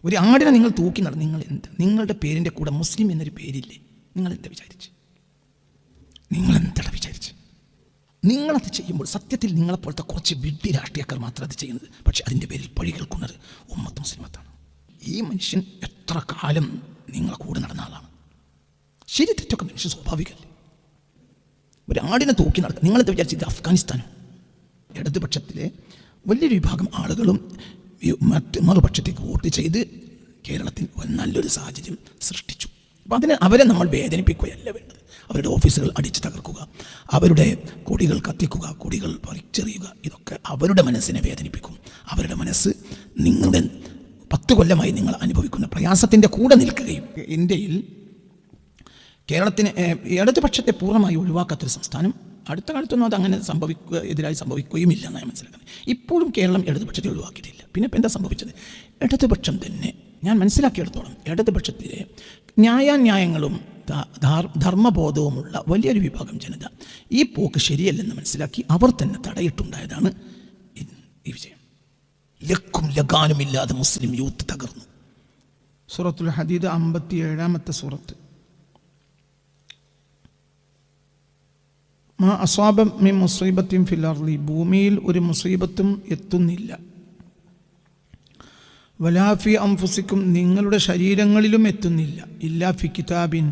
ഒരു ആടിനെ നിങ്ങൾ തൂക്കി നടന്നു, നിങ്ങളുടെ പേരിൻ്റെ കൂടെ മുസ്ലിം എന്നൊരു പേരില്ലേ? നിങ്ങളെന്താ വിചാരിച്ച്? നിങ്ങളത് ചെയ്യുമ്പോൾ സത്യത്തിൽ നിങ്ങളെപ്പോലത്തെ കുറച്ച് വിഡ്ഢി രാഷ്ട്രീയക്കാർ മാത്രം അത് ചെയ്യുന്നത്. പക്ഷെ അതിൻ്റെ പേരിൽ പഴി കേൾക്കുന്നത് ഉമ്മത്ത് മുസ്ലിമത്താണ്. ഈ മനുഷ്യൻ എത്ര കാലം നിങ്ങളെ കൂടെ നടന്ന ആളാണ്. ശരി തെറ്റൊക്കെ മനുഷ്യൻ സ്വാഭാവികമല്ലേ? ഒരു ആടിനെ തൂക്കി നടക്കുക. നിങ്ങളെന്താ വിചാരിച്ചത് അഫ്ഗാനിസ്ഥാനോ? ഇടതുപക്ഷത്തിലെ വലിയൊരു വിഭാഗം ആളുകളും മറുപക്ഷത്തേക്ക് വോട്ട് ചെയ്ത് കേരളത്തിൽ നല്ലൊരു സാഹചര്യം സൃഷ്ടിച്ചു. അപ്പം അവരെ നമ്മൾ വേദനിപ്പിക്കുകയല്ല വേണ്ടത്. അവരുടെ ഓഫീസുകൾ അടിച്ചു തകർക്കുക, അവരുടെ കൊടികൾ കത്തിക്കുക, കൊടികൾ പറിച്ചെറിയുക, ഇതൊക്കെ അവരുടെ മനസ്സിനെ വേദനിപ്പിക്കും. അവരുടെ മനസ്സ് നിങ്ങളുടെ 10 കൊല്ലമായി നിങ്ങൾ അനുഭവിക്കുന്ന പ്രയാസത്തിൻ്റെ കൂടെ നിൽക്കുകയും. ഇന്ത്യയിൽ കേരളത്തിന് ഇടതുപക്ഷത്തെ പൂർണ്ണമായി ഒഴിവാക്കാത്തൊരു സംസ്ഥാനം അടുത്ത കാലത്തൊന്നും അതങ്ങനെ എതിരായി സംഭവിക്കുകയും ഇല്ല എന്നാണ് മനസ്സിലാക്കുന്നത്. ഇപ്പോഴും കേരളം ഇടതുപക്ഷത്തെ ഒഴിവാക്കിയിട്ടില്ല. പിന്നെ ഇപ്പം എന്താ സംഭവിച്ചത്? ഇടതുപക്ഷം തന്നെ ഞാൻ മനസ്സിലാക്കിയെടുത്തോളം ഇടതുപക്ഷത്തിലെ ന്യായാന്യായങ്ങളും ധർമ്മബോധവുമുള്ള വലിയൊരു വിഭാഗം ജനത ഈ പോക്ക് ശരിയല്ലെന്ന് മനസ്സിലാക്കി അവർ തന്നെ തടയിട്ടുണ്ടായതാണ് ഈ വിജയം. ലക്കും ലഗാനുമില്ലാതെ മുസ്ലിം യൂത്ത് തകർന്നു. സൂറത്തുൽ ഹദീദ് 57-ാമത്തെ സൂറത്ത്. മാ അസ്വാബ മിൻ മുസീബത്തിൻ ഫിൽ അർളി, ഭൂമിയിൽ ഒരു മുസീബത്തും എത്തുന്നില്ല. വലാ ഫി അൻഫുസിക്കും, നിങ്ങളുടെ ശരീരങ്ങളിലും എത്തുന്നില്ല. ഇല്ലാ ഫി കിതാബിൻ,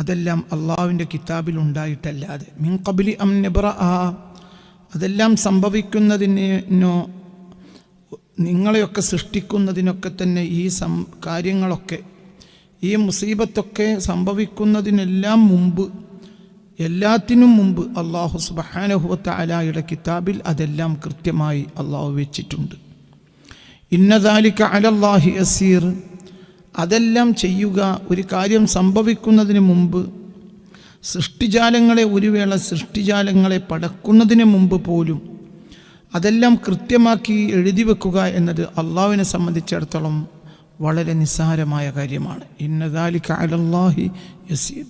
അതെല്ലാം അള്ളാഹുവിൻ്റെ കിതാബിൽ ഉണ്ടായിട്ടല്ലാതെ. മിൻ ഖബ്ലി അൻ നബ്റഅ, അതെല്ലാം സംഭവിക്കുന്നതിനോ നിങ്ങളെയൊക്കെ സൃഷ്ടിക്കുന്നതിനൊക്കെ തന്നെ ഈ കാര്യങ്ങളൊക്കെ, ഈ മുസീബത്തൊക്കെ സംഭവിക്കുന്നതിനെല്ലാം മുമ്പ്, എല്ലാത്തിനും മുമ്പ് അള്ളാഹു സുബ്ഹാനഹു വ തആലയുടെ കിതാബിൽ അതെല്ലാം കൃത്യമായി അള്ളാഹു വെച്ചിട്ടുണ്ട്. ഇന്ന ദാലിക അലല്ലാഹി യസീർ, അതെല്ലാം ചെയ്യുക, ഒരു കാര്യം സംഭവിക്കുന്നതിന് മുമ്പ്, സൃഷ്ടിജാലങ്ങളെ ഒരു വേള സൃഷ്ടിജാലങ്ങളെ പടക്കുന്നതിന് മുമ്പ് പോലും അതെല്ലാം കൃത്യമാക്കി എഴുതി വെക്കുക എന്നത് അള്ളാഹുവിനെ സംബന്ധിച്ചിടത്തോളം വളരെ നിസ്സാരമായ കാര്യമാണ്. ഇന്ന ദാലിക അലല്ലാഹി യസീർ.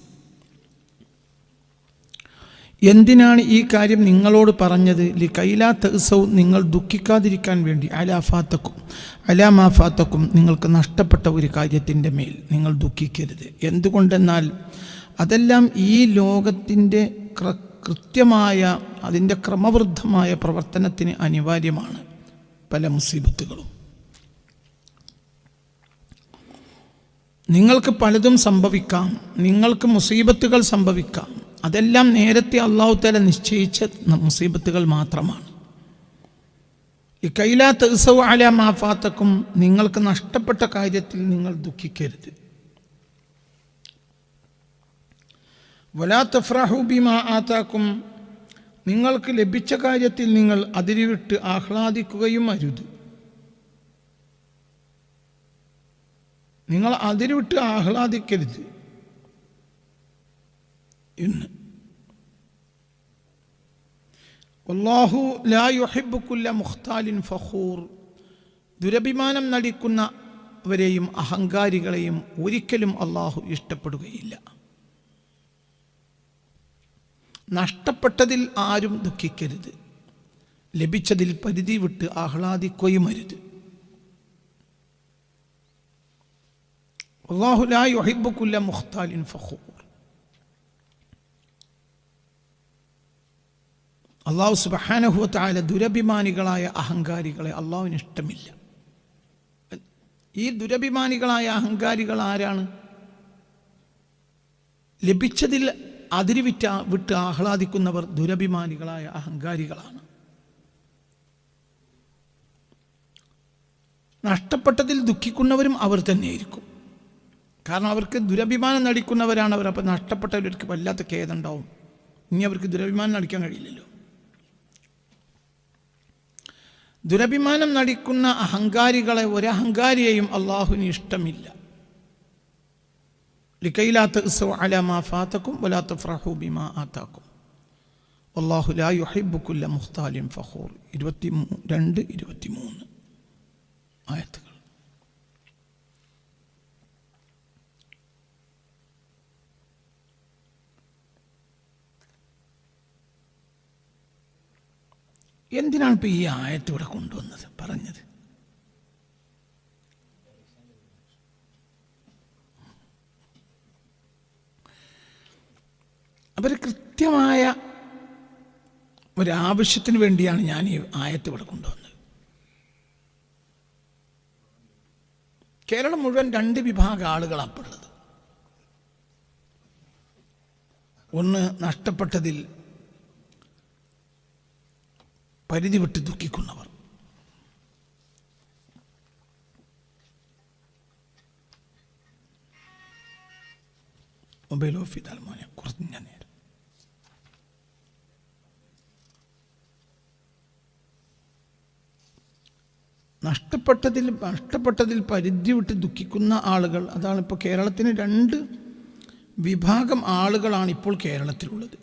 എന്തിനാണ് ഈ കാര്യം നിങ്ങളോട് പറഞ്ഞത്? ലികൈലാ തഅസൗ, നിങ്ങൾ ദുഃഖിക്കാതിരിക്കാൻ വേണ്ടി, അലാ ഫാത്തക്കും അലാ മാ ഫാത്തക്കും, നിങ്ങൾക്ക് നഷ്ടപ്പെട്ട ഒരു കാര്യത്തിൻ്റെ മേൽ നിങ്ങൾ ദുഃഖിക്കരുത്. എന്തുകൊണ്ടെന്നാൽ അതെല്ലാം ഈ ലോകത്തിൻ്റെ കൃത്യമായ അതിൻ്റെ ക്രമവൃദ്ധമായ പ്രവർത്തനത്തിന് അനിവാര്യമാണ്. പല മുസീബത്തുകളും നിങ്ങൾക്ക് പലതും സംഭവിക്കാം, നിങ്ങൾക്ക് മുസീബത്തുകൾ സംഭവിക്കാം. അതെല്ലാം നേരത്തെ അല്ലാഹു തആല നിശ്ചയിച്ച മുസീബത്തുകൾ മാത്രമാണ്. ലികൈലാ തഅസൗ അലാ മാ ഫാത്തക്കും, നിങ്ങൾക്ക് നഷ്ടപ്പെട്ട കാര്യത്തിൽ നിങ്ങൾ ദുഃഖിക്കരുത്. വലാ തഫ്റഹു ബിമാ ആതാക്കും, നിങ്ങൾക്ക് ലഭിച്ച കാര്യത്തിൽ നിങ്ങൾ അതിരുവിട്ട് ആഹ്ലാദിക്കുകയും അരുത്. നിങ്ങൾ അതിരുവിട്ട് ആഹ്ലാദിക്കരുത് എന്ന്. വല്ലാഹു ലാ യുഹിബ്ബു കുല്ല മുഖ്താലിൻ ഫഖൂർ, ദുരഭിമാനം നടിക്കുന്നവരെയും അഹങ്കാരികളെയും ഒരിക്കലും അള്ളാഹു ഇഷ്ടപ്പെടുകയില്ല. നഷ്ടപ്പെട്ടതിൽ ആരും ദുഃഖിക്കരുത്, ലഭിച്ചതിൽ പരിധി വിട്ട് ആഹ്ലാദിക്കുകയും അരുത്. വല്ലാഹു ലാ യുഹിബ്ബു കുല്ല മുഖ്താലിൻ ഫഖൂർ. അള്ളാഹു സുബ്ഹാനഹു വ തആല ദുരഭിമാനികളായ അഹങ്കാരികളെ അള്ളാഹുവിന് ഇഷ്ടമില്ല. ഈ ദുരഭിമാനികളായ അഹങ്കാരികൾ ആരാണ്? ലഭിച്ചതിൽ വിട്ട് ആഹ്ലാദിക്കുന്നവർ ദുരഭിമാനികളായ അഹങ്കാരികളാണ്. നഷ്ടപ്പെട്ടതിൽ ദുഃഖിക്കുന്നവരും അവർ തന്നെയായിരിക്കും. കാരണം അവർക്ക് ദുരഭിമാനം നടിക്കുന്നവരാണ് അവർ. അപ്പം നഷ്ടപ്പെട്ടവർക്ക് വല്ലാത്ത ഖേദമുണ്ടാവും. ഇനി അവർക്ക് ദുരഭിമാനം നടിക്കാൻ കഴിയില്ലല്ലോ. ദുരഭിമാനം നടിക്കുന്ന അഹങ്കാരികളെ, ഒരഹങ്കാരിയെയും അള്ളാഹുവിന് ഇഷ്ടമില്ല. ലികൈലാ തഅസൗ അലാ മാ ഫാതക്കും വലാ തഫ്റഹു ബിമാ ആതാക്കും വല്ലാഹു ലാ യുഹിബ്ബു കുല്ല മുഖ്താലിൻ ഫഖൂർ. 22-23 ആയത്തുകൾ. എന്തിനാണ് ഇപ്പോൾ ഈ ആയത്ത് ഇവിടെ കൊണ്ടുവന്നത്, പറഞ്ഞത്? അവർ കൃത്യമായ ഒരാവശ്യത്തിന് വേണ്ടിയാണ് ഞാൻ ഈ ആയത്ത് ഇവിടെ കൊണ്ടുവന്നത്. കേരളം മുഴുവൻ 2 വിഭാഗം ആളുകളാണ് അപ്പോൾ ഉള്ളത്. ഒന്ന്, നഷ്ടപ്പെട്ടതിൽ പരിധി വിട്ട് ദുഃഖിക്കുന്നവർ. മൊബൈൽ ഓഫ് ചെയ്താൽ മോനെ കുറഞ്ഞ നേരം. നഷ്ടപ്പെട്ടതിൽ പരിധി വിട്ട് ദുഃഖിക്കുന്ന ആളുകൾ, അതാണ് ഇപ്പോൾ കേരളത്തിന് 2 വിഭാഗം ആളുകളാണ് ഇപ്പോൾ കേരളത്തിലുള്ളത്.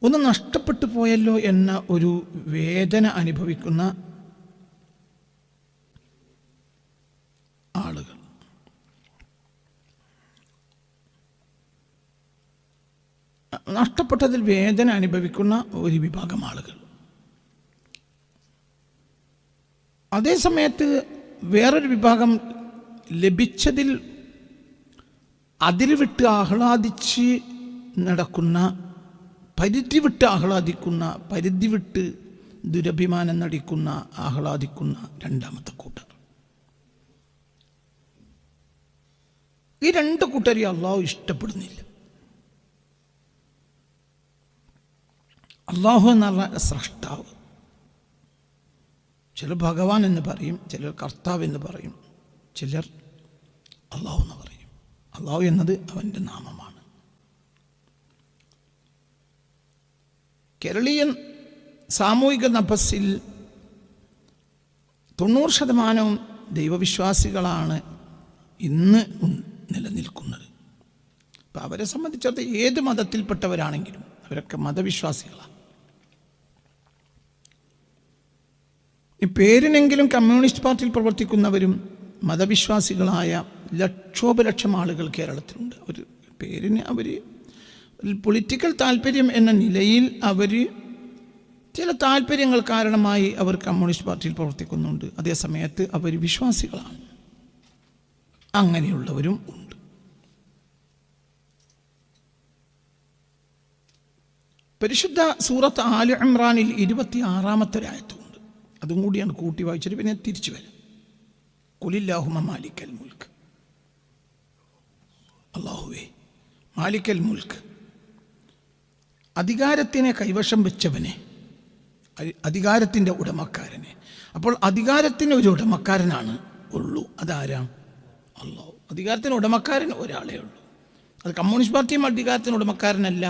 ഒന്ന്, നഷ്ടപ്പെട്ടു പോയല്ലോ എന്ന ഒരു വേദന അനുഭവിക്കുന്ന ആളുകൾ. നഷ്ടപ്പെട്ടതിൽ വേദന അനുഭവിക്കുന്ന ഒരു വിഭാഗം ആളുകൾ. അതേ സമയത്ത് വേറൊരു വിഭാഗം ലഭിച്ചതിൽ അതിൽ വിട്ട് ആഹ്ലാദിച്ച് നടക്കുന്ന, പരിധി വിട്ട് ആഹ്ലാദിക്കുന്ന, പരിധി വിട്ട് ദുരഭിമാനം നടിക്കുന്ന, ആഹ്ലാദിക്കുന്ന രണ്ടാമത്തെ കൂട്ടർ. ഈ 2 കൂട്ടരെ അള്ളാഹു ഇഷ്ടപ്പെടുന്നില്ല. അള്ളാഹു എന്നുള്ള സ്രഷ്ടാവ്, ചിലർ ഭഗവാൻ എന്ന് പറയും, ചിലർ കർത്താവ് എന്ന് പറയും, ചിലർ അള്ളാഹു എന്ന് പറയും. അള്ളാഹു എന്നത് അവൻ്റെ നാമമാണ്. കേരളീയൻ സാമൂഹിക നഭസിൽ 90% ദൈവവിശ്വാസികളാണ് ഇന്ന് നിലനിൽക്കുന്നത്. അപ്പം അവരെ സംബന്ധിച്ചിടത്തോളം ഏത് മതത്തിൽപ്പെട്ടവരാണെങ്കിലും അവരൊക്കെ മതവിശ്വാസികളാണ്. ഈ പേരിനെങ്കിലും കമ്മ്യൂണിസ്റ്റ് പാർട്ടിയിൽ പ്രവർത്തിക്കുന്നവരും മതവിശ്വാസികളായ ലക്ഷോപലക്ഷം ആളുകൾ കേരളത്തിലുണ്ട്. ഒരു പേരിന് അവർ പൊളിറ്റിക്കൽ താല്പര്യം എന്ന നിലയിൽ അവർ ചില താല്പര്യങ്ങൾ കാരണമായി അവർ കമ്മ്യൂണിസ്റ്റ് പാർട്ടിയിൽ പ്രവർത്തിക്കുന്നുണ്ട്. അതേസമയത്ത് അവർ വിശ്വാസികളാണ്. അങ്ങനെയുള്ളവരും ഉണ്ട്. പരിശുദ്ധ സൂറത്ത് ആലി ഇമ്രാനിൽ 26-ാമത്തെ ആയത്തുണ്ട്. അതും കൂടിയാണ് കൂട്ടി വായിച്ചിട്ട് പിന്നെ തിരിച്ചു വരാം. ഖുലില്ലാഹുമ്മ മാലിക്കൽ മുൽക്ക്, അല്ലാഹുവേ മാലിക്കൽ മുൽക്ക്, അധികാരത്തിനെ കൈവശം വെച്ചവനെ, അധികാരത്തിൻ്റെ ഉടമക്കാരനെ. അപ്പോൾ അധികാരത്തിന് ഒരു ഉടമക്കാരനാണ് ഉള്ളൂ. അതാരാണ്? അല്ലാഹു. അധികാരത്തിന് ഉടമക്കാരൻ ഒരാളേ ഉള്ളൂ. അത് കമ്മ്യൂണിസ്റ്റ് പാർട്ടിയും അധികാരത്തിന് ഉടമക്കാരനല്ല,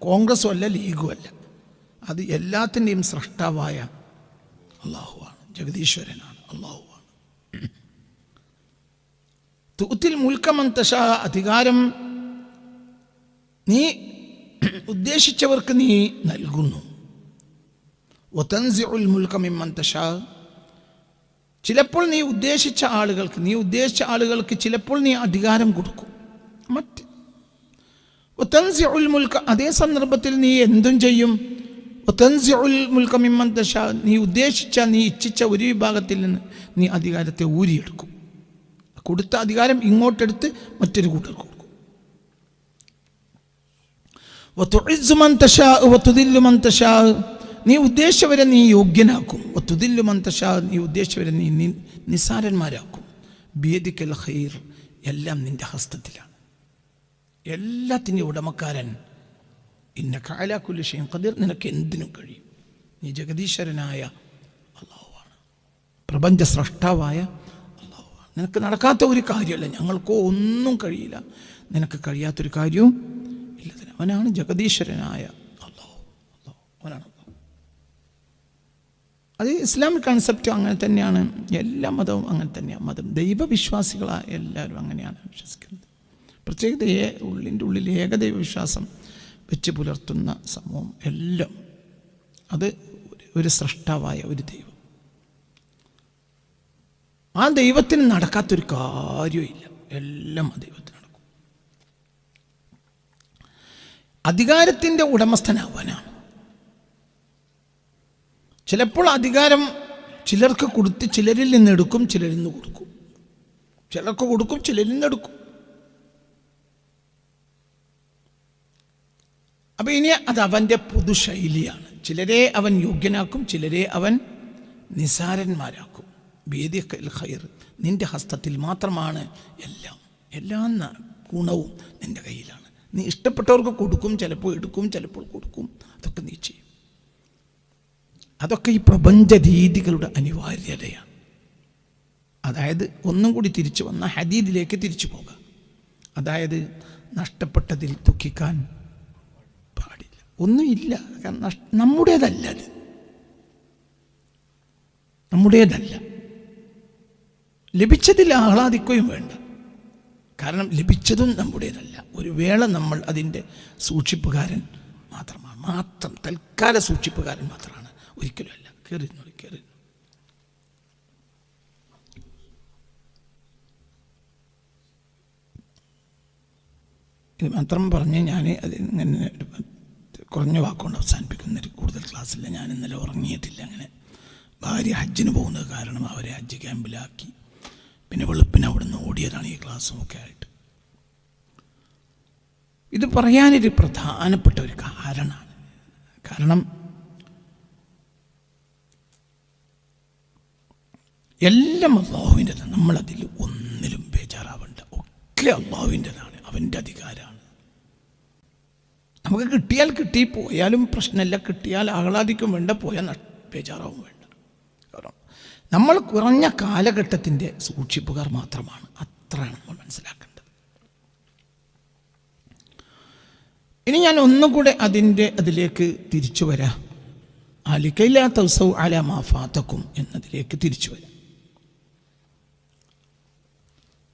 കോൺഗ്രസും അല്ല, ലീഗും അല്ല. അത് എല്ലാത്തിൻ്റെയും സ്രഷ്ടാവായ അള്ളാഹുവാണ്, ജഗദീശ്വരനാണ്, അള്ളാഹുവാണ്. തുത്തിൽ മുൽക്കമൻ തശാ, അധികാരം നീ ഉദ്ദേശിച്ചവർക്ക് നീ നൽകുന്നു. വതൻസിഉൽ മുൽക മിമ്മൻ തശാ, ചിലപ്പോൾ നീ ഉദ്ദേശിച്ച ആളുകൾക്ക് ചിലപ്പോൾ നീ അധികാരം കൊടുക്കും. വതൻസിഉൽ മുൽക, അതേ സന്ദർഭത്തിൽ നീ എന്തും ചെയ്യും. വതൻസിഉൽ മുൽക മിമ്മൻ തശാ, നീ ഇച്ഛിച്ച ഒരു വിഭാഗത്തിൽ നിന്ന് നീ അധികാരത്തെ ഊരിയെടുക്കും. കൊടുത്ത അധികാരം ഇങ്ങോട്ടെടുത്ത് മറ്റൊരു കൂട്ടർക്ക് കൊടുക്കും. വതുഇസ്സു മൻ തശാ വതുദില്ലു മൻ തശാ, നീ ഉദ്ദേശിച്ചവരെ നീ യോഗ്യനാക്കും. വതുദില്ലു മൻ തശാ, നീ ഉദ്ദേശിച്ചവരെ നീ നിസാരന്മാരാക്കും. ബിയദിക്കൽ ഖൈർ, എല്ലാം നിന്റെ ഹസ്തത്തിലാണ്. എല്ലാത്തിൻ്റെ ഉടമക്കാരൻ. ഇന്നക അലാ കുല്ലി ഷൈഇൻ ഖദീർ, നിനക്ക് എന്തിനും കഴിയും. നീ ജഗദീശ്വരനായ അല്ലാഹുവാണ്, പ്രപഞ്ച സ്രഷ്ടാവായ അല്ലാഹുവാണ്. നിനക്ക് നടക്കാത്ത ഒരു കാര്യമല്ല, ഞങ്ങൾക്കോ ഒന്നും കഴിയില്ല, നിനക്ക് കഴിയാത്തൊരു കാര്യവും ഇല്ല. അവനാണ് ജഗദീശ്വരനായ അല്ലാഹു, അവനാണ്. അത് ഇസ്ലാമിക് കൺസെപ്റ്റ് അങ്ങനെ തന്നെയാണ്. എല്ലാ മതവും അങ്ങനെ തന്നെയാണ്. ദൈവവിശ്വാസികളായ എല്ലാവരും അങ്ങനെയാണ് വിശ്വസിക്കുന്നത്. പ്രത്യേകത ഉള്ളിൽ ഏകദൈവ വിശ്വാസം വെച്ച് പുലർത്തുന്ന സമൂഹം എല്ലാം അത് ഒരു സ്രഷ്ടാവായ ഒരു ദൈവം. ആ ദൈവത്തിന് നടക്കാത്തൊരു കാര്യമില്ല, എല്ലാം ആ ദൈവത്തിന് നടക്കും. അധികാരത്തിൻ്റെ ഉടമസ്ഥനാവാനാണ്. ചിലപ്പോൾ അധികാരം ചിലർക്ക് കൊടുത്ത് ചിലരിൽ നിന്ന് എടുക്കും, ചിലരിൽ നിന്ന് കൊടുക്കും. ചിലർക്ക് കൊടുക്കും, ചിലരിൽ നിന്ന് എടുക്കും. അപ്പം ഇനി അത് അവൻ്റെ പുതുശൈലിയാണ്. ചിലരെ അവൻ യോഗ്യനാക്കും, ചിലരെ അവൻ നിസാരന്മാരാക്കും. ബിയദിക്കൽ ഖൈർ, നിൻ്റെ ഹസ്തത്തിൽ മാത്രമാണ് എല്ലാ ഗുണവും നിൻ്റെ കയ്യിലാണ്. നീ ഇഷ്ടപ്പെട്ടവർക്ക് കൊടുക്കും, ചിലപ്പോൾ എടുക്കും, ചിലപ്പോൾ കൊടുക്കും. അതൊക്കെ നീ ചെയ്യും. അതൊക്കെ ഈ പ്രപഞ്ച രീതികളുടെ അനിവാര്യതയാണ്. അതായത് ഒന്നും കൂടി തിരിച്ചു വന്ന ഹദീദിലേക്ക് തിരിച്ചു പോകാം. അതായത് നഷ്ടപ്പെട്ടതിൽ ദുഃഖിക്കാൻ പാടില്ല. ഒന്നുമില്ല, കാരണം നമ്മുടേതല്ല, അത് നമ്മുടേതല്ല. ലഭിച്ചതിൽ ആഹ്ലാദിക്കുകയും വേണ്ട, കാരണം ലഭിച്ചതും നമ്മുടേതല്ല. ഒരു വേള നമ്മൾ അതിൻ്റെ സൂക്ഷിപ്പുകാരൻ മാത്രം തൽക്കാല സൂക്ഷിപ്പുകാരൻ മാത്രമാണ്, ഒരിക്കലും അല്ല. കയറി ഇത് മാത്രം പറഞ്ഞ് ഞാൻ അതിങ്ങനെ കുറഞ്ഞ വാക്കുകൊണ്ട് അവസാനിപ്പിക്കുന്നൊരു കൂടുതൽ ക്ലാസ്സില്ല. ഞാൻ ഇന്നലെ ഉറങ്ങിയിട്ടില്ല. അങ്ങനെ ഭാര്യ ഹജ്ജിന് പോകുന്നത് കാരണം അവരെ ഹജ്ജ് ക്യാമ്പിലാക്കി, പിന്നെ വെളുപ്പിന് അവിടെ നിന്ന് ഓടിയതാണ് ഈ ക്ലാസ്സും ഒക്കെ ആയിട്ട്. ഇത് പറയാനൊരു പ്രധാനപ്പെട്ട ഒരു കാരണമാണ്. കാരണം എല്ലാം അള്ളാഹുവിൻ്റെതാണ്. നമ്മളതിൽ ഒന്നിലും ബേജാറാവേണ്ട. ഒക്കെ അള്ളാഹുവിൻ്റെതാണ്, അവൻ്റെ അധികാരമാണ്. നമുക്ക് കിട്ടിയാൽ കിട്ടി, പോയാലും പ്രശ്നമില്ല. കിട്ടിയാൽ ആഹ്ലാദിക്കും വേണ്ട, പോയാൽ ബേജാറാവും വേണ്ട. കാരണം നമ്മൾ കുറഞ്ഞ കാലഘട്ടത്തിൻ്റെ സൂക്ഷിപ്പുകാർ മാത്രമാണ്. അത്രയാണ് നമ്മൾ മനസ്സിലാക്കേണ്ടത്. ഇനി ഞാൻ ഒന്നുകൂടെ അതിലേക്ക് തിരിച്ചു വരാം. അലിക്കൈലാ തൗസൗ അലാ മാ ഫാതക്കും എന്നതിലേക്ക് തിരിച്ചു വരാം.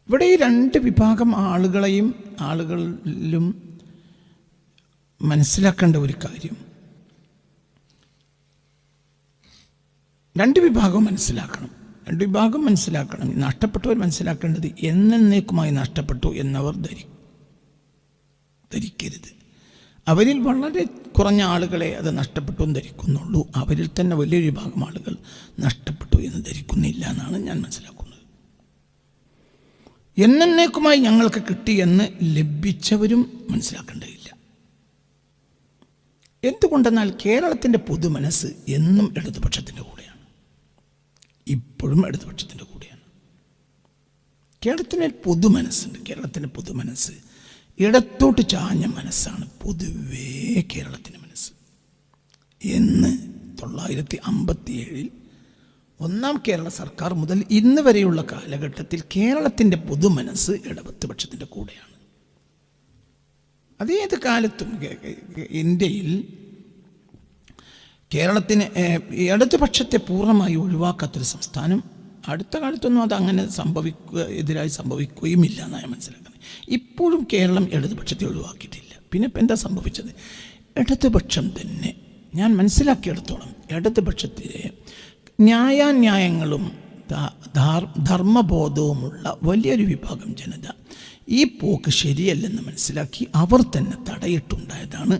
ഇവിടെ ഈ രണ്ട് വിഭാഗം ആളുകളിലും മനസ്സിലാക്കേണ്ട ഒരു കാര്യം, രണ്ട് വിഭാഗം മനസ്സിലാക്കണം. നഷ്ടപ്പെട്ടവർ മനസ്സിലാക്കേണ്ടത് എന്നേക്കുമായി നഷ്ടപ്പെട്ടു എന്നവർ ധരിക്കരുത്. അവരിൽ വളരെ കുറഞ്ഞ ആളുകളെ അത് നഷ്ടപ്പെട്ടു എന്ന് ധരിക്കുന്നുള്ളൂ. അവരിൽ തന്നെ വലിയൊരു വിഭാഗം ആളുകൾ നഷ്ടപ്പെട്ടു എന്ന് ധരിക്കുന്നില്ല എന്നാണ് ഞാൻ മനസ്സിലാക്കുന്നത്. എന്നേക്കുമായി ഞങ്ങൾക്ക് കിട്ടിയെന്ന് ലഭിച്ചവരും മനസ്സിലാക്കേണ്ടതില്ല. എന്തുകൊണ്ടെന്നാൽ കേരളത്തിൻ്റെ പൊതുമനസ്സ് എന്നും ഇടതുപക്ഷത്തിൻ്റെ കൂടെയാണ്, ഇപ്പോഴും ഇടതുപക്ഷത്തിൻ്റെ കൂടെയാണ്. കേരളത്തിൻ്റെ പൊതുമനസ്സ് ഇടത്തോട്ട് ചാഞ്ഞ മനസ്സാണ് പൊതുവേ കേരളത്തിൻ്റെ മനസ്സ്. എന്ന് 1957 ഒന്നാം കേരള സർക്കാർ മുതൽ ഇന്ന് വരെയുള്ള കാലഘട്ടത്തിൽ കേരളത്തിൻ്റെ പൊതുമനസ്സ് ഇടതുപക്ഷത്തിൻ്റെ കൂടെയാണ്. അതേത് കാലത്തും ഇന്ത്യയിൽ കേരളത്തിന് ഇടതുപക്ഷത്തെ പൂർണ്ണമായി ഒഴിവാക്കാത്തൊരു സംസ്ഥാനം അടുത്ത കാലത്തൊന്നും അത് അങ്ങനെ എതിരായി സംഭവിക്കുകയുമില്ല എന്നാണ് ഞാൻ മനസ്സിലാക്കുന്നത്. ഇപ്പോഴും കേരളം ഇടതുപക്ഷത്തെ ഒഴിവാക്കിയിട്ടില്ല. പിന്നെ ഇപ്പം എന്താ സംഭവിച്ചത്? ഇടതുപക്ഷം തന്നെ, ഞാൻ മനസ്സിലാക്കിയെടുത്തോളം ഇടതുപക്ഷത്തിലെ ന്യായാന്യായങ്ങളും ധർമ്മബോധവുമുള്ള വലിയൊരു വിഭാഗം ജനത ഈ പോക്ക് ശരിയല്ലെന്ന് മനസ്സിലാക്കി അവർ തന്നെ തടയിട്ടുണ്ടായതാണ്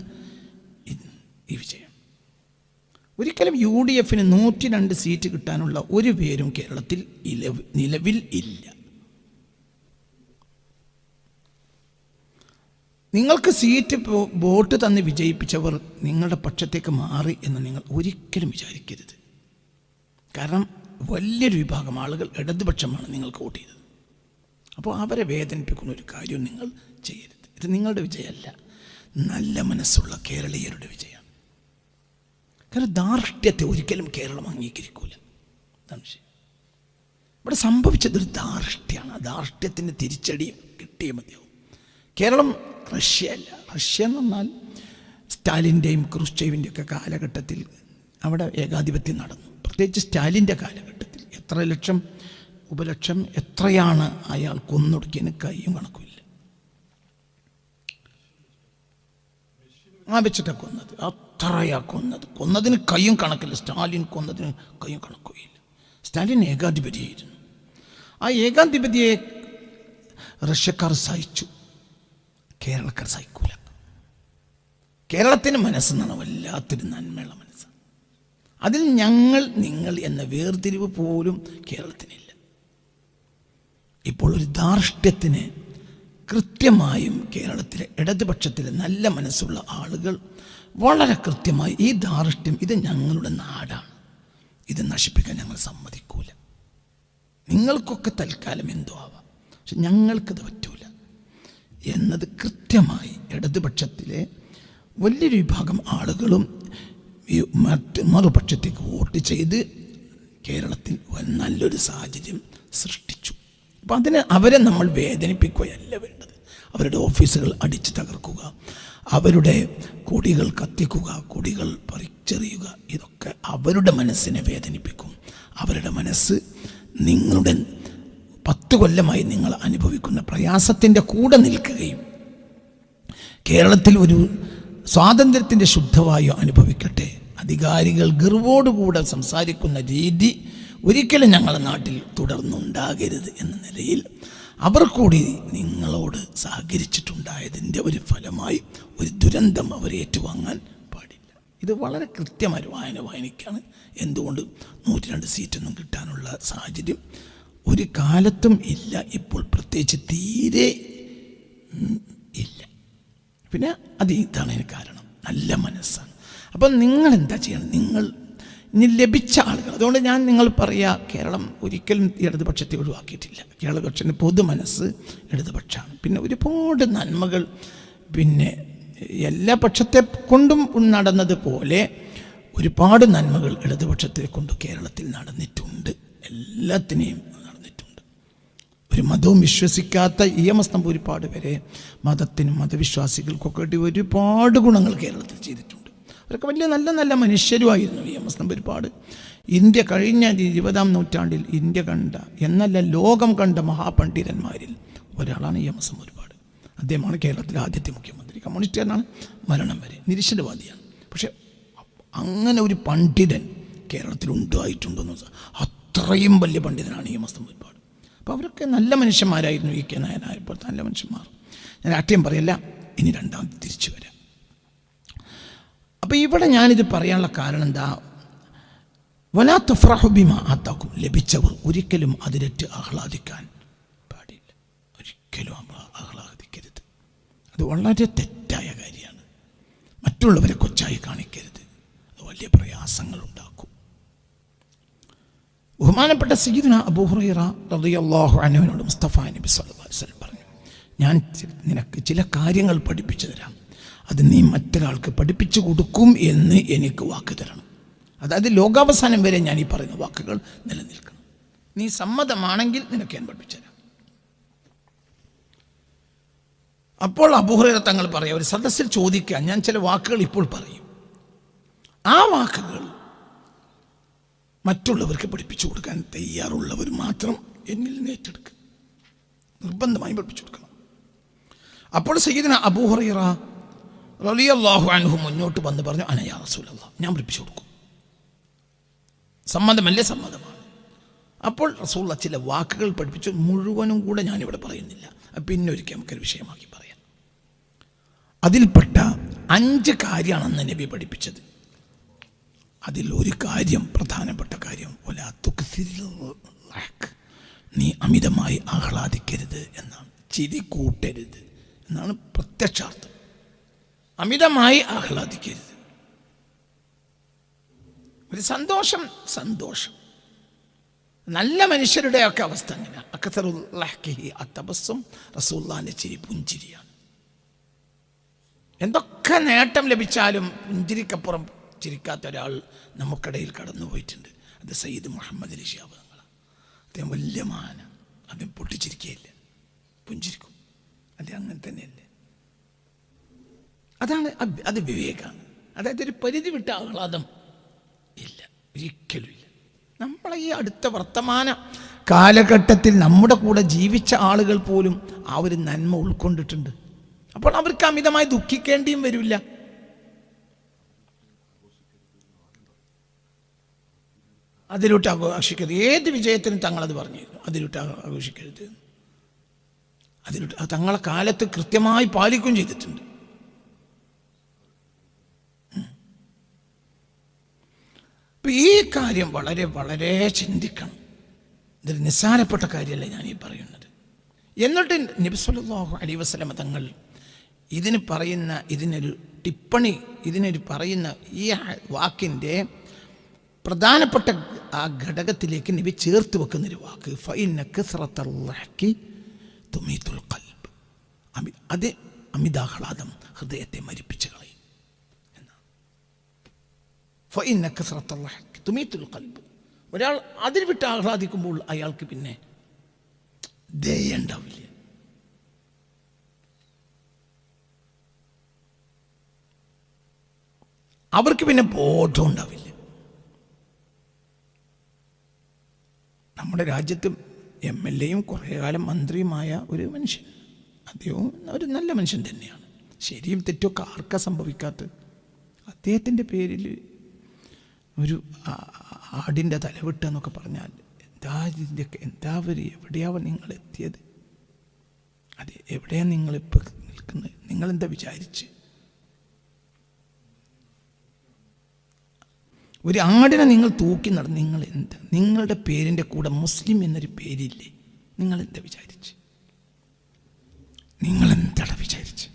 ഈ വിജയം. ഒരിക്കലും UDFന് 102 സീറ്റ് കിട്ടാനുള്ള ഒരു പേരും കേരളത്തിൽ നിലവിൽ ഇല്ല. നിങ്ങൾക്ക് സീറ്റ് വോട്ട് തന്ന് വിജയിപ്പിച്ചവർ നിങ്ങളുടെ പക്ഷത്തേക്ക് മാറി എന്ന് നിങ്ങൾ ഒരിക്കലും വിചാരിക്കരുത്. കാരണം വലിയൊരു വിഭാഗം ആളുകൾ ഇടതുപക്ഷമാണ് നിങ്ങൾക്ക് വോട്ട് ചെയ്തത്. അപ്പോൾ അവരെ വേദനിപ്പിക്കുന്ന ഒരു കാര്യവും നിങ്ങൾ ചെയ്യരുത്. ഇത് നിങ്ങളുടെ വിജയമല്ല, നല്ല മനസ്സുള്ള കേരളീയരുടെ വിജയമാണ്. കാരണം ധാർഷ്ട്യത്തെ ഒരിക്കലും കേരളം അംഗീകരിക്കൂല. ഇവിടെ സംഭവിച്ചതൊരു ധാർഷ്ട്യമാണ്. ആ ധാർഷ്ട്യത്തിന് തിരിച്ചടി കിട്ടിയേ മതിയാവും. കേരളം റഷ്യയല്ല. റഷ്യ എന്ന് പറഞ്ഞാൽ സ്റ്റാലിൻ്റെയും ക്രൂഷ്ചേവിൻ്റെയും ഒക്കെ കാലഘട്ടത്തിൽ അവിടെ ഏകാധിപത്യം നടന്നു. പ്രത്യേകിച്ച് സ്റ്റാലിൻ്റെ കാലഘട്ടത്തിൽ എത്ര ലക്ഷം ഉപലക്ഷം എത്രയാണ് അയാൾ കൊന്നൊടുക്കിയതിന് കയ്യും കണക്കുമില്ല. വെച്ചിട്ടാണ് കൊന്നത്, അത്രയാ കൊന്നതിന് കയ്യും കണക്കില്ല. സ്റ്റാലിൻ കൊന്നതിന് കയ്യും കണക്കുമില്ല. സ്റ്റാലിൻ ഏകാധിപതിയായിരുന്നു. ആ ഏകാധിപതിയെ റഷ്യക്കാർ സഹിച്ചു, കേരളക്കാർ സഹിക്കൂല. കേരളത്തിന് മനസ്സെന്നാണ് വല്ലാത്തൊരു നന്മയുള്ള മനസ്സ്. അതിൽ ഞങ്ങൾ നിങ്ങൾ എന്ന വേർതിരിവ് പോലും കേരളത്തിനില്ല. ഇപ്പോൾ ഒരു ധാർഷ്ട്യത്തിന് കൃത്യമായും കേരളത്തിലെ ഇടതുപക്ഷത്തിലെ നല്ല മനസ്സുള്ള ആളുകൾ വളരെ കൃത്യമായി ഈ ധാർഷ്ട്യം ഇത് ഞങ്ങളുടെ നാടാണ്, ഇത് നശിപ്പിക്കാൻ ഞങ്ങൾ സമ്മതിക്കൂല. നിങ്ങൾക്കൊക്കെ തൽക്കാലം എന്തോ ആവാം, പക്ഷെ ഞങ്ങൾക്കത് പറ്റൂല എന്നത് കൃത്യമായി ഇടതുപക്ഷത്തിലെ വലിയൊരു വിഭാഗം ആളുകളും മറുപക്ഷത്തേക്ക് വോട്ട് ചെയ്ത് കേരളത്തിൽ നല്ലൊരു സാഹചര്യം സൃഷ്ടിച്ചു. അപ്പം അതിന് അവരെ നമ്മൾ വേദനിപ്പിക്കുകയല്ല വേണ്ടത്. അവരുടെ ഓഫീസുകൾ അടിച്ചു തകർക്കുക, അവരുടെ കൊടികൾ കത്തിക്കുക, കൊടികൾ പറിച്ചെറിയുക, ഇതൊക്കെ അവരുടെ മനസ്സിനെ വേദനിപ്പിക്കും. അവരുടെ മനസ്സ് നിങ്ങളുടെ 10 കൊല്ലമായി നിങ്ങൾ അനുഭവിക്കുന്ന പ്രയാസത്തിൻ്റെ കൂടെ നിൽക്കുകയും കേരളത്തിൽ ഒരു സ്വാതന്ത്ര്യത്തിൻ്റെ ശുദ്ധവായു അനുഭവിക്കട്ടെ, അധികാരികൾ ഗർവോടുകൂടെ സംസാരിക്കുന്ന രീതി ഒരിക്കലും ഞങ്ങളുടെ നാട്ടിൽ തുടർന്നുണ്ടാകരുത് എന്ന നിലയിൽ അവർ കൂടി നിങ്ങളോട് സഹകരിച്ചിട്ടുണ്ടായതിൻ്റെ ഒരു ഫലമായി ഒരു ദുരന്തം അവർ ഏറ്റുവാങ്ങാൻ പാടില്ല. ഇത് വളരെ കൃത്യമായ വായനയ്ക്കാണ്. എന്തുകൊണ്ട് 102 സീറ്റൊന്നും കിട്ടാനുള്ള സാഹചര്യം ഒരു കാലത്തും ഇല്ല, ഇപ്പോൾ പ്രത്യേകിച്ച് തീരെ ഇല്ല. പിന്നെ ഇതാണ് അതിന് കാരണം, നല്ല മനസ്സാണ്. അപ്പം നിങ്ങൾ എന്താ ചെയ്യണം? നിങ്ങൾ ഇനി ലഭിച്ച ആളുകൾ, അതുകൊണ്ട് ഞാൻ നിങ്ങൾ പറയുക, കേരളം ഒരിക്കലും ഇടതുപക്ഷത്തെ ഒഴിവാക്കിയിട്ടില്ല. കേരളപക്ഷത്തിൻ്റെ പൊതു മനസ്സ് ഇടതുപക്ഷമാണ്. പിന്നെ ഒരുപാട് നന്മകൾ, പിന്നെ എല്ലാ പക്ഷത്തെ കൊണ്ടും നടന്നതുപോലെ ഒരുപാട് നന്മകൾ ഇടതുപക്ഷത്തെ കൊണ്ട് കേരളത്തിൽ നടന്നിട്ടുണ്ട്. എല്ലാത്തിനെയും നടന്നിട്ടുണ്ട്. ഒരു മതവും വിശ്വസിക്കാത്ത EMS നമ്പൂതിരിപ്പാട് വരെ മതത്തിനും മതവിശ്വാസികൾക്കൊക്കെ വേണ്ടി ഒരുപാട് ഗുണങ്ങൾ കേരളത്തിൽ ചെയ്തിട്ടുണ്ട്. അവരൊക്കെ വലിയ നല്ല നല്ല മനുഷ്യരുമായിരുന്നു. EMS നമ്പൂതിരിപ്പാട് ഇന്ത്യ കഴിഞ്ഞ 20-ാം നൂറ്റാണ്ടിൽ ഇന്ത്യ കണ്ട എന്നല്ല ലോകം കണ്ട മഹാപണ്ഡിതന്മാരിൽ ഒരാളാണ് EMS നമ്പൂതിരിപ്പാട്. അദ്ദേഹമാണ് കേരളത്തിലെ ആദ്യത്തെ മുഖ്യമന്ത്രി. കമ്മ്യൂണിസ്റ്റുകാരനാണ്, മരണം വരെ നിരീശ്വരവാദിയാണ്. പക്ഷെ അങ്ങനെ ഒരു പണ്ഡിതൻ കേരളത്തിൽ ഉണ്ടായിട്ടുണ്ടെന്ന്, അത്രയും വലിയ പണ്ഡിതനാണ് EMS നമ്പൂതിരിപ്പാട്. അപ്പോൾ അവരൊക്കെ നല്ല മനുഷ്യന്മാരായിരുന്നു. ഈ നായനായപ്പോഴത്തെ നല്ല മനുഷ്യന്മാർ. ഞാൻ രാഷ്ട്രീയം പറയല്ല, ഇനി രണ്ടാമത് തിരിച്ചു വരാം. അപ്പോൾ ഇവിടെ ഞാനിത് പറയാനുള്ള കാരണം എന്താ? വലാ തഫ്റഹു ബിമാ ആതാക്കും, ലഭിച്ചവർ ഒരിക്കലും അതിരറ്റ് ആഹ്ലാദിക്കാൻ പാടില്ല. ഒരിക്കലും ആഹ്ലാദിക്കരുത്. അത് വളരെ തെറ്റായ കാര്യമാണ്. മറ്റുള്ളവരെ കൊച്ചായി കാണിക്കരുത്. അത് വലിയ പ്രയാസങ്ങൾ ഉണ്ടാക്കും. ബഹുമാനപ്പെട്ട സയ്യിദുനാ അബൂ ഹുറൈറ റളിയല്ലാഹു അൻഹുവിനോട് മുസ്തഫ നബി സല്ലല്ലാഹു അലൈഹി വസല്ലം പറഞ്ഞു, ഞാൻ നിനക്ക് ചില കാര്യങ്ങൾ പഠിപ്പിച്ചു തരാം, അത് നീ മറ്റൊരാൾക്ക് പഠിപ്പിച്ചു കൊടുക്കും എന്ന് എനിക്ക് വാക്ക് തരണം. അതായത് ലോകാവസാനം വരെ ഞാൻ ഈ പറയുന്ന വാക്കുകൾ നിലനിൽക്കണം. നീ സമ്മതമാണെങ്കിൽ നിനക്ക് ഞാൻ പഠിപ്പിച്ചു തരാം. അപ്പോൾ അബൂ ഹുറൈറ തങ്ങൾ പറയാം, ഒരു സദസ്സിൽ ചോദിക്കുക, ഞാൻ ചില വാക്കുകൾ ഇപ്പോൾ പറയും, ആ വാക്കുകൾ മറ്റുള്ളവർക്ക് പഠിപ്പിച്ചു കൊടുക്കാൻ തയ്യാറുള്ളവർ മാത്രം എന്നിൽ നിന്ന് ഏറ്റെടുക്കുക, നിർബന്ധമായും പഠിപ്പിച്ചു കൊടുക്കണം. അപ്പോൾ സയ്യിദുനാ അബൂ ഹുറൈറ റളിയല്ലാഹു അൻഹു മുന്നോട്ട് വന്ന് പറഞ്ഞു, അന യാ റസൂലല്ലാഹ്, ഞാൻ പഠിപ്പിച്ചു കൊടുക്കും. സമ്മതമല്ലേ? സമ്മതമാണ്. അപ്പോൾ റസൂലുള്ള ചില വാക്കുകൾ പഠിപ്പിച്ചു. മുഴുവനും കൂടെ ഞാനിവിടെ പറയുന്നില്ല, പിന്നെ ഒരിക്കൽ നമുക്കൊരു വിഷയമാക്കി പറയാം. അതിൽപ്പെട്ട 5 കാര്യമാണ് അന്ന് നബി പഠിപ്പിച്ചത്. അതിൽ ഒരു കാര്യം, പ്രധാനപ്പെട്ട കാര്യം, വലാ തുക്സിറു ലഹ്ക്, നീ അമിതമായി ആഹ്ലാദിക്കരുത് എന്നാണ്. ചിരി കൂട്ടരുത് എന്നാണ് പ്രത്യക്ഷാർത്ഥം. അമിതമായി ആഹ്ലാദിക്കരുത്. ഒരു സന്തോഷം നല്ല മനുഷ്യരുടെയൊക്കെ അവസ്ഥ അങ്ങനെ. അക്സറുൽ ലഹ്കി അത്തബസ്സും, റസൂലുള്ളാഹിന്റെ ചിരി പുഞ്ചിരിയാണ്. എന്തൊക്കെ നേട്ടം ലഭിച്ചാലും പുഞ്ചിരിക്കപ്പുറം ചിരിക്കാത്ത ഒരാൾ നമുക്കിടയിൽ കടന്നു പോയിട്ടുണ്ട്. അത് സയ്യിദ് മുഹമ്മദ് അലി ശിഹാബ് തങ്ങളാണ്. അദ്ദേഹം വലിയ മാന, അദ്ദേഹം പൊട്ടിച്ചിരിക്കുകയില്ല, പുഞ്ചിരിക്കും. അദ്ദേഹം അങ്ങനെ തന്നെയല്ലേ. അതാണ്, അത് വിവേകമാണ്. അതായത് ഒരു പരിധി വിട്ട ആഹ്ലാദം ഇല്ല, ഒരിക്കലും ഇല്ല. നമ്മളെ ഈ അടുത്ത വർത്തമാന കാലഘട്ടത്തിൽ നമ്മുടെ കൂടെ ജീവിച്ച ആളുകൾ പോലും ആ ഒരു നന്മ ഉൾക്കൊണ്ടിട്ടുണ്ട്. അപ്പോൾ അവർക്ക് അമിതമായി ദുഃഖിക്കേണ്ടിയും വരില്ല. അതിലൂട്ട് ആഘോഷിക്കരുത്. ഏത് വിജയത്തിനും തങ്ങളത് പറഞ്ഞിരുന്നു, അതിലൂട്ട് ആഘോഷിക്കരുത്. അതിലൂട്ട് തങ്ങളെ കാലത്ത് കൃത്യമായി പാലിക്കുകയും ചെയ്തിട്ടുണ്ട്. അപ്പം ഈ കാര്യം വളരെ വളരെ ചിന്തിക്കണം. ഇതൊരു നിസ്സാരപ്പെട്ട കാര്യമല്ല ഞാനീ പറയുന്നത്. എന്നിട്ട് നബി സല്ലല്ലാഹു അലൈഹി വസല്ലം തങ്ങൾ ഇതിനൊരു ടിപ്പണി പറയുന്ന ഈ വാക്കിൻ്റെ പ്രധാനപ്പെട്ട ആ ഘടകത്തിലേക്ക് നബി ചേർത്ത് വെക്കുന്നൊരു വാക്ക് ഫഇന്ന കസ്റത്തൽ ളഹ്കി തുമീതുൽ ഖൽബ്. അത് അമിതാഹ്ലാദം ഹൃദയത്തെ മരിപ്പിച്ച് കളയും എന്നാണ്. ഫഇന്ന കസ്റത്തൽ ളഹ്കി തുമീതുൽ ഖൽബ്. ഒരാൾ അതിൽ വിട്ട് ആഹ്ലാദിക്കുമ്പോൾ അയാൾക്ക് പിന്നെ ദയ ഉണ്ടാവില്ല. അവർക്ക് പിന്നെ ബോധം ഉണ്ടാവില്ല. നമ്മുടെ രാജ്യത്ത് MLA-യും കുറേ കാലം മന്ത്രിയുമായ ഒരു മനുഷ്യൻ, അദ്ദേഹവും ഒരു നല്ല മനുഷ്യൻ തന്നെയാണ്. ശരിയും തെറ്റൊക്കെ ആർക്കാ സംഭവിക്കാത്ത. അദ്ദേഹത്തിൻ്റെ പേരിൽ ഒരു ആടിൻ്റെ തലവിട്ട എന്നൊക്കെ പറഞ്ഞാൽ എവിടെയാവും നിങ്ങൾ എത്തിയത്? അത് എവിടെയാണ് നിങ്ങളിപ്പോൾ നിൽക്കുന്നത്? നിങ്ങളെന്താ വിചാരിച്ച്? ഒരു ആടിനെ നിങ്ങൾ തൂക്കി നടന്ന് നിങ്ങളുടെ പേരിൻ്റെ കൂടെ മുസ്ലിം എന്നൊരു പേരില്ലേ? നിങ്ങളെന്താ വിചാരിച്ച്? നിങ്ങളെന്താണ് വിചാരിച്ച്?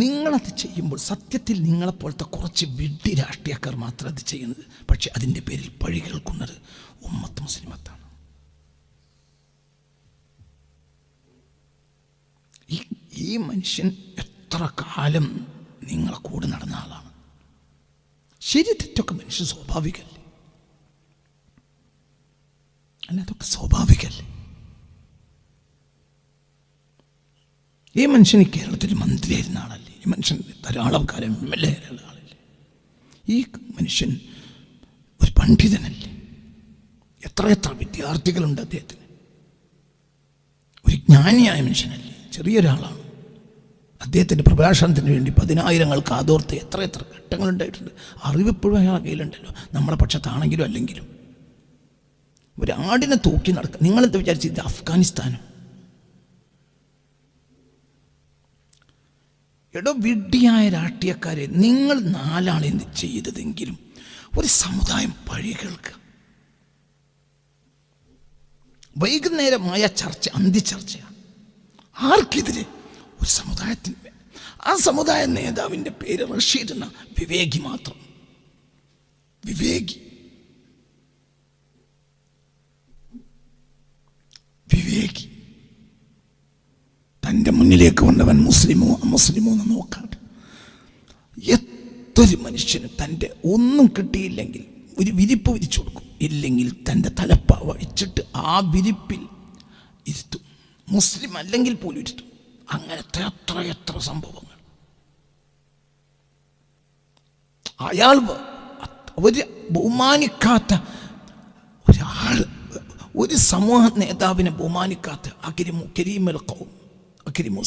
നിങ്ങളത് ചെയ്യുമ്പോൾ സത്യത്തിൽ നിങ്ങളെപ്പോലത്തെ കുറച്ച് വിഡ്ഢി രാഷ്ട്രീയക്കാർ മാത്രം അത് ചെയ്യുന്നത്. പക്ഷെ അതിൻ്റെ പേരിൽ പഴി കേൾക്കുന്നത് ഉമ്മത്ത് മുസ്ലിമത്താണ്. ഈ മനുഷ്യൻ എത്ര കാലം നിങ്ങളെ കൂടെ നടന്ന ആളാണ്. ശരി തെറ്റൊക്കെ മനുഷ്യൻ സ്വാഭാവികല്ലേ? അല്ല, അതൊക്കെ സ്വാഭാവികല്ലേ? ഈ മനുഷ്യൻ കേരളത്തിൽ മന്ത്രിയായിരുന്ന ആളല്ലേ? ഈ മനുഷ്യൻ ധാരാളം കാലം MLA ആയിരുന്ന ആളല്ലേ? ഈ മനുഷ്യൻ ഒരു പണ്ഡിതനല്ലേ? എത്ര വിദ്യാർത്ഥികളുണ്ട് അദ്ദേഹത്തിന്? ഒരു ജ്ഞാനിയായ മനുഷ്യനല്ലേ? ചെറിയൊരാളാണ്. അദ്ദേഹത്തിൻ്റെ പ്രഭാഷണത്തിന് വേണ്ടി 10,000 കാതോർത്ത് എത്ര ഘട്ടങ്ങളുണ്ടായിട്ടുണ്ട്. അറിവിപ്പോഴും അയാളെ കയ്യിലുണ്ടല്ലോ, നമ്മുടെ പക്ഷത്താണെങ്കിലും അല്ലെങ്കിലും. ഒരു ആടിനെ തൂക്കി നടക്കുക. നിങ്ങളെന്താ വിചാരിച്ചു ഇത് അഫ്ഗാനിസ്ഥാനോ? എടോ വിഡ്ഢിയായ രാഷ്ട്രീയക്കാരെ, നിങ്ങൾ 4 ആൾ എന്ത് ചെയ്തതെങ്കിലും ഒരു സമുദായം പഴി കേൾക്കുക. വൈകുന്നേരമായ ചർച്ച അന്തിച്ചർച്ചയാണ്. ആർക്കെതിരെ? ഒരു സമുദായത്തിന്. ആ സമുദായ നേതാവിൻ്റെ പേര് റഷീദ് എന്ന വിവേകി മാത്രം. വിവേകി തൻ്റെ മുന്നിലേക്ക് വന്നവൻ മുസ്ലിമോ അമുസ്ലിമോ എന്ന് നോക്കാതെ എത്തൊരു മനുഷ്യന് തൻ്റെ ഒന്നും കിട്ടിയില്ലെങ്കിൽ ഒരു വിരിപ്പ് വിരിച്ചു കൊടുക്കും. ഇല്ലെങ്കിൽ തൻ്റെ തലപ്പാവ അഴിച്ചിട്ട് ആ വിരിപ്പിൽ ഇരുത്തും. മുസ്ലിം അല്ലെങ്കിൽ പോലും ഇരുത്തും. അങ്ങനത്തെ എത്ര സംഭവങ്ങൾ. അയാൾ ഒരു ബഹുമാനിക്കാത്ത ഒരാൾ, ഒരു സമൂഹ നേതാവിനെ ബഹുമാനിക്കാത്ത കരീമുൽ ഖൗം,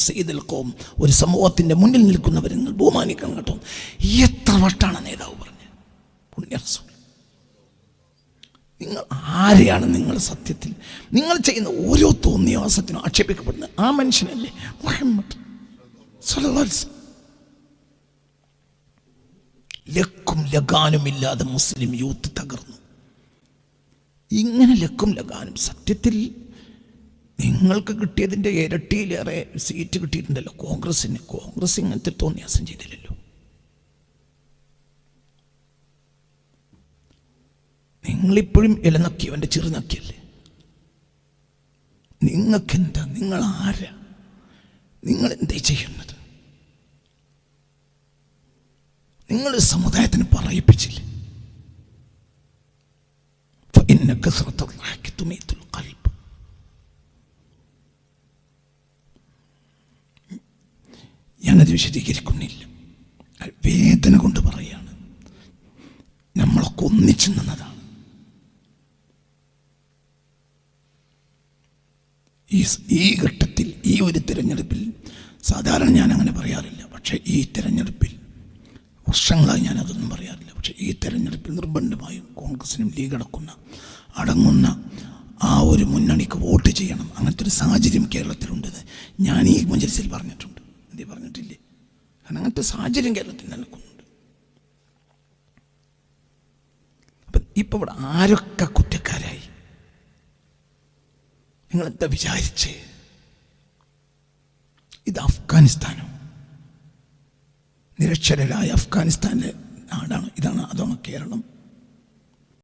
സയ്യിദുൽ ഖൗം, ഒരു സമൂഹത്തിൻ്റെ മുന്നിൽ നിൽക്കുന്നവരെ നിങ്ങൾ ബഹുമാനിക്കണം കേട്ടോ. എത്ര വട്ടാണ് നേതാവ് പറഞ്ഞത്? പുണ്യ റസൂൽ. നിങ്ങൾ ആരെയാണ് നിങ്ങൾ സത്യത്തിൽ നിങ്ങൾ ചെയ്യുന്ന ഓരോ തോന്നിയാസത്തിനും ആക്ഷേപിക്കപ്പെടുന്നത്? ആ മനുഷ്യനല്ലേ മുഹമ്മദ് സ്വല്ലല്ലാഹു അലൈഹി വസല്ലം. ലക്കും ലഗാനുമില്ലാതെ മുസ്ലിം യൂത്ത് തകർന്നു. ഇങ്ങനെ ലക്കും ലഗാനും സത്യത്തിൽ നിങ്ങൾക്ക് കിട്ടിയതിൻ്റെ ഇരട്ടിയിലേറെ സീറ്റ് കിട്ടിയിട്ടുണ്ടല്ലോ കോൺഗ്രസ്സിന്. കോൺഗ്രസ് ഇങ്ങനത്തെ തോന്നിയാസം ചെയ്തില്ലല്ലോ. നിങ്ങളിപ്പോഴും ഇലനക്കിയവൻ്റെ ചെറുനക്കിയല്ലേ? നിങ്ങൾക്കെന്താ? നിങ്ങൾ ആരാ? നിങ്ങൾ എന്തേ ചെയ്യുന്നത്? നിങ്ങൾ സമുദായത്തിന് പറയിപ്പിച്ചില്ലേ? ഞാനത് വിശദീകരിക്കുന്നില്ല. വേദന കൊണ്ട് പറയാണ്. നമ്മളൊക്കെ ഒന്നിച്ചു നിന്നതാണ്. ഈ ഘട്ടത്തിൽ, ഈ ഒരു തിരഞ്ഞെടുപ്പിൽ, സാധാരണ ഞാൻ അങ്ങനെ പറയാറില്ല, പക്ഷേ ഈ തിരഞ്ഞെടുപ്പിൽ വർഷങ്ങളായി ഞാൻ അതൊന്നും പറയാറില്ല. പക്ഷേ ഈ തിരഞ്ഞെടുപ്പിൽ നിർബന്ധമായും കോൺഗ്രസിനും ലീഗ് അടങ്ങുന്ന ആ ഒരു മുന്നണിക്ക് വോട്ട് ചെയ്യണം. അങ്ങനത്തെ ഒരു സാഹചര്യം കേരളത്തിലുണ്ടെന്ന് ഞാൻ ഈ മജ്‌ലിസിൽ പറഞ്ഞിട്ടുണ്ട്. എന്തേ പറഞ്ഞിട്ടില്ലേ? കാരണം അങ്ങനത്തെ സാഹചര്യം കേരളത്തിൽ നിലനിൽക്കുന്നുണ്ട്. അപ്പം ഇപ്പോൾ ഇവിടെ ആരൊക്കെ കുറ്റക്കാരായി? നിങ്ങളെന്താ വിചാരിച്ച്? ഇത് അഫ്ഗാനിസ്ഥാനോ, നിരക്ഷരരായ അഫ്ഗാനിസ്ഥാനിലെ നാടാണ്. അതാണ് കേരളം.